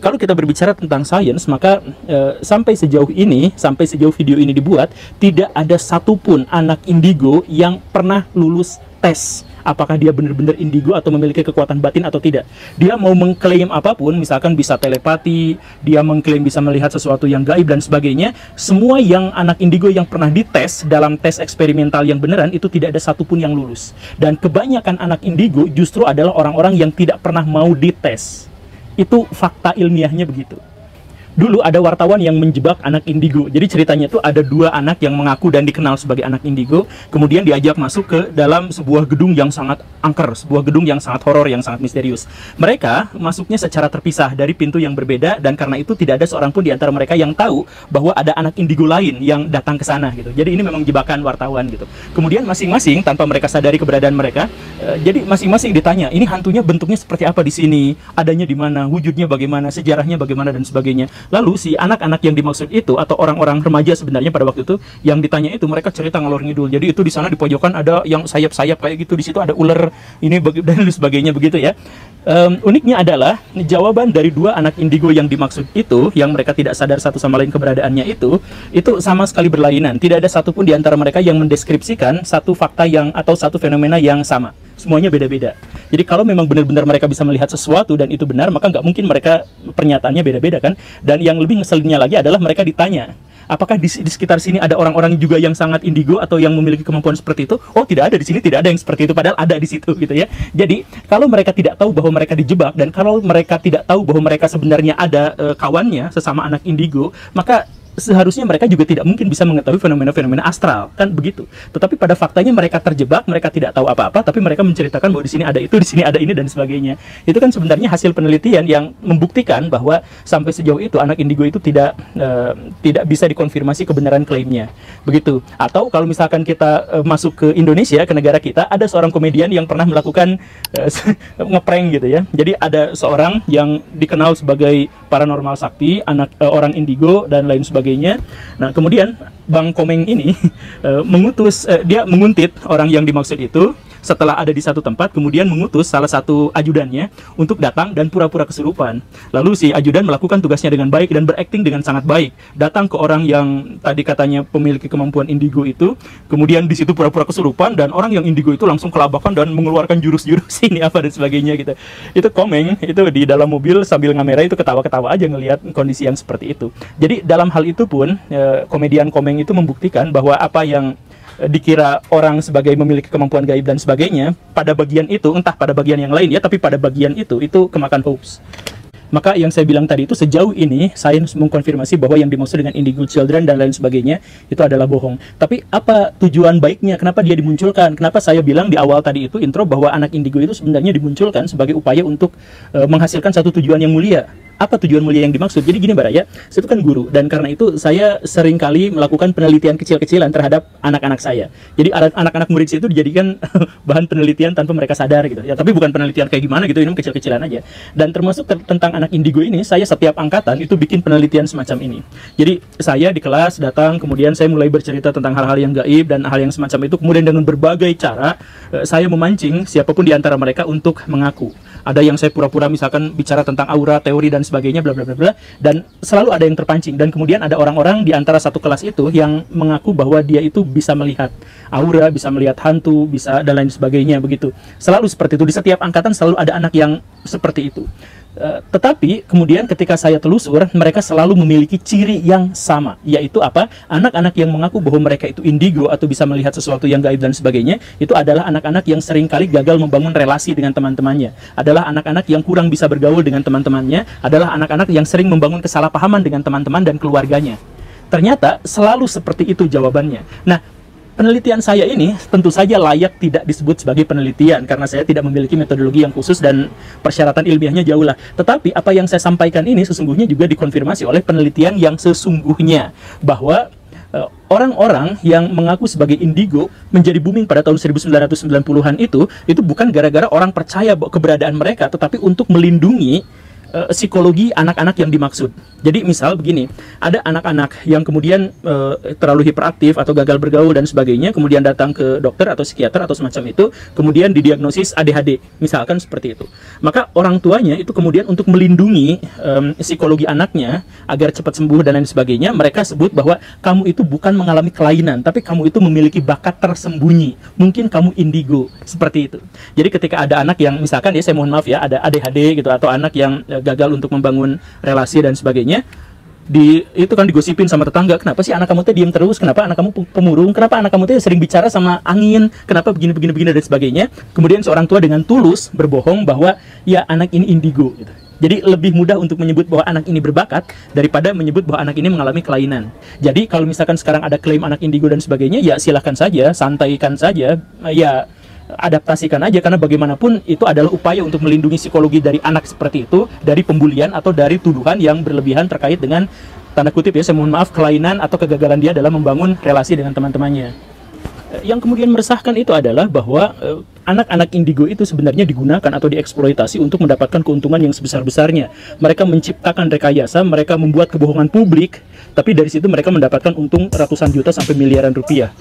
Kalau kita berbicara tentang sains, maka sampai sejauh video ini dibuat, tidak ada satupun anak indigo yang pernah lulus tes apakah dia benar-benar indigo atau memiliki kekuatan batin atau tidak. Dia mau mengklaim apapun, misalkan bisa telepati, dia mengklaim bisa melihat sesuatu yang gaib dan sebagainya, semua yang anak indigo yang pernah dites dalam tes eksperimental yang beneran, itu tidak ada satupun yang lulus. Dan kebanyakan anak indigo justru adalah orang-orang yang tidak pernah mau dites. Itu fakta ilmiahnya begitu. Dulu ada wartawan yang menjebak anak indigo. Jadi ceritanya itu ada dua anak yang mengaku dan dikenal sebagai anak indigo, kemudian diajak masuk ke dalam sebuah gedung yang sangat angker, sebuah gedung yang sangat horor, yang sangat misterius. Mereka masuknya secara terpisah dari pintu yang berbeda, dan karena itu tidak ada seorang pun di antara mereka yang tahu bahwa ada anak indigo lain yang datang ke sana gitu. Jadi ini memang jebakan wartawan gitu. Kemudian masing-masing tanpa mereka sadari keberadaan mereka, jadi masing-masing ditanya, ini hantunya bentuknya seperti apa di sini, adanya di mana, wujudnya bagaimana, sejarahnya bagaimana dan sebagainya. Lalu si anak-anak yang dimaksud itu, atau orang-orang remaja sebenarnya pada waktu itu yang ditanya itu, mereka cerita ngalor ngidul. Jadi itu di sana di pojokan ada yang sayap-sayap kayak gitu, di situ ada ular ini dan sebagainya begitu ya. Uniknya adalah jawaban dari dua anak indigo yang dimaksud itu, yang mereka tidak sadar satu sama lain keberadaannya itu sama sekali berlainan. Tidak ada satupun di antara mereka yang mendeskripsikan satu fakta yang atau satu fenomena yang sama. Semuanya beda-beda. Jadi kalau memang benar-benar mereka bisa melihat sesuatu dan itu benar, maka nggak mungkin mereka pernyataannya beda-beda kan. Dan yang lebih ngeselinnya lagi adalah mereka ditanya, apakah di sekitar sini ada orang-orang juga yang sangat indigo atau yang memiliki kemampuan seperti itu? Oh, tidak ada di sini, tidak ada yang seperti itu, padahal ada di situ gitu ya. Jadi kalau mereka tidak tahu bahwa mereka dijebak, dan kalau mereka tidak tahu bahwa mereka sebenarnya ada kawannya sesama anak indigo, maka seharusnya mereka juga tidak mungkin bisa mengetahui fenomena-fenomena astral, kan begitu. Tetapi pada faktanya mereka terjebak, mereka tidak tahu apa-apa, tapi mereka menceritakan bahwa di sini ada itu, di sini ada ini dan sebagainya. Itu kan sebenarnya hasil penelitian yang membuktikan bahwa sampai sejauh itu anak indigo itu tidak bisa dikonfirmasi kebenaran klaimnya. Begitu. Atau kalau misalkan kita masuk ke Indonesia, ke negara kita, ada seorang komedian yang pernah melakukan ngeprank gitu ya. Jadi ada seorang yang dikenal sebagai paranormal sakti, orang indigo dan lain sebagainya. Nah, kemudian Bang Komeng ini dia menguntit orang yang dimaksud itu. Setelah ada di satu tempat, kemudian mengutus salah satu ajudannya untuk datang dan pura-pura kesurupan. Lalu si ajudan melakukan tugasnya dengan baik dan berakting dengan sangat baik. Datang ke orang yang tadi katanya memiliki kemampuan indigo itu, kemudian di situ pura-pura kesurupan, dan orang yang indigo itu langsung kelabakan dan mengeluarkan jurus-jurus ini apa dan sebagainya gitu. Itu Komeng itu di dalam mobil sambil ngamera itu ketawa-ketawa aja ngelihat kondisi yang seperti itu. Jadi dalam hal itu pun komedian Komeng itu membuktikan bahwa apa yang dikira orang sebagai memiliki kemampuan gaib dan sebagainya, pada bagian itu, entah pada bagian yang lain ya, tapi pada bagian itu kemakan hoax. Maka yang saya bilang tadi itu, sejauh ini sains mengkonfirmasi bahwa yang dimaksud dengan indigo children dan lain sebagainya itu adalah bohong. Tapi apa tujuan baiknya? Kenapa dia dimunculkan? Kenapa saya bilang di awal tadi itu intro bahwa anak indigo itu sebenarnya dimunculkan sebagai upaya untuk menghasilkan satu tujuan yang mulia. Apa tujuan mulia yang dimaksud? Jadi gini Mbak Raya, saya itu kan guru, dan karena itu saya sering kali melakukan penelitian kecil-kecilan terhadap anak-anak saya. Jadi anak-anak murid saya itu dijadikan bahan penelitian tanpa mereka sadar gitu ya. Tapi bukan penelitian kayak gimana gitu, ini kecil-kecilan aja. Dan termasuk tentang anak indigo ini, saya setiap angkatan itu bikin penelitian semacam ini. Jadi saya di kelas datang, kemudian saya mulai bercerita tentang hal-hal yang gaib dan hal yang semacam itu. Kemudian dengan berbagai cara saya memancing siapapun di antara mereka untuk mengaku. Ada yang saya pura-pura misalkan bicara tentang aura, teori dan sebagainya, bla bla bla bla, dan selalu ada yang terpancing. Dan kemudian ada orang-orang di antara satu kelas itu yang mengaku bahwa dia itu bisa melihat aura, bisa melihat hantu, bisa dan lain sebagainya begitu. Selalu seperti itu, di setiap angkatan selalu ada anak yang seperti itu. Tetapi kemudian ketika saya telusur, mereka selalu memiliki ciri yang sama, yaitu apa? Anak-anak yang mengaku bahwa mereka itu indigo atau bisa melihat sesuatu yang gaib dan sebagainya, itu adalah anak-anak yang seringkali gagal membangun relasi dengan teman-temannya, adalah anak-anak yang kurang bisa bergaul dengan teman-temannya, adalah anak-anak yang sering membangun kesalahpahaman dengan teman-teman dan keluarganya. Ternyata selalu seperti itu jawabannya. Nah, penelitian saya ini tentu saja layak tidak disebut sebagai penelitian karena saya tidak memiliki metodologi yang khusus dan persyaratan ilmiahnya jauh lah. Tetapi apa yang saya sampaikan ini sesungguhnya juga dikonfirmasi oleh penelitian yang sesungguhnya, bahwa orang-orang yang mengaku sebagai indigo menjadi booming pada tahun 1990-an itu bukan gara-gara orang percaya keberadaan mereka, tetapi untuk melindungi psikologi anak-anak yang dimaksud. Jadi misal begini, ada anak-anak yang kemudian terlalu hiperaktif atau gagal bergaul dan sebagainya, kemudian datang ke dokter atau psikiater atau semacam itu, kemudian didiagnosis ADHD, misalkan seperti itu. Maka orang tuanya itu kemudian untuk melindungi psikologi anaknya agar cepat sembuh dan lain sebagainya, mereka sebut bahwa kamu itu bukan mengalami kelainan, tapi kamu itu memiliki bakat tersembunyi. Mungkin kamu indigo, seperti itu. Jadi ketika ada anak yang misalkan ya, saya mohon maaf ya, ada ADHD gitu, atau anak yang gagal untuk membangun relasi dan sebagainya, itu kan digosipin sama tetangga, kenapa sih anak kamu tuh diem terus, kenapa anak kamu pemurung, kenapa anak kamu tuh sering bicara sama angin, kenapa begini dan sebagainya. Kemudian seorang tua dengan tulus berbohong bahwa ya anak ini indigo gitu. Jadi lebih mudah untuk menyebut bahwa anak ini berbakat daripada menyebut bahwa anak ini mengalami kelainan. Jadi kalau misalkan sekarang ada klaim anak indigo dan sebagainya, ya silahkan saja, santaikan saja, ya adaptasikan aja, karena bagaimanapun itu adalah upaya untuk melindungi psikologi dari anak seperti itu, dari pembulian atau dari tuduhan yang berlebihan terkait dengan, tanda kutip ya, saya mohon maaf, kelainan atau kegagalan dia dalam membangun relasi dengan teman-temannya. Yang kemudian meresahkan itu adalah bahwa anak-anak indigo itu sebenarnya digunakan atau dieksploitasi untuk mendapatkan keuntungan yang sebesar-besarnya. Mereka menciptakan rekayasa, mereka membuat kebohongan publik, tapi dari situ mereka mendapatkan untung ratusan juta sampai miliaran rupiah.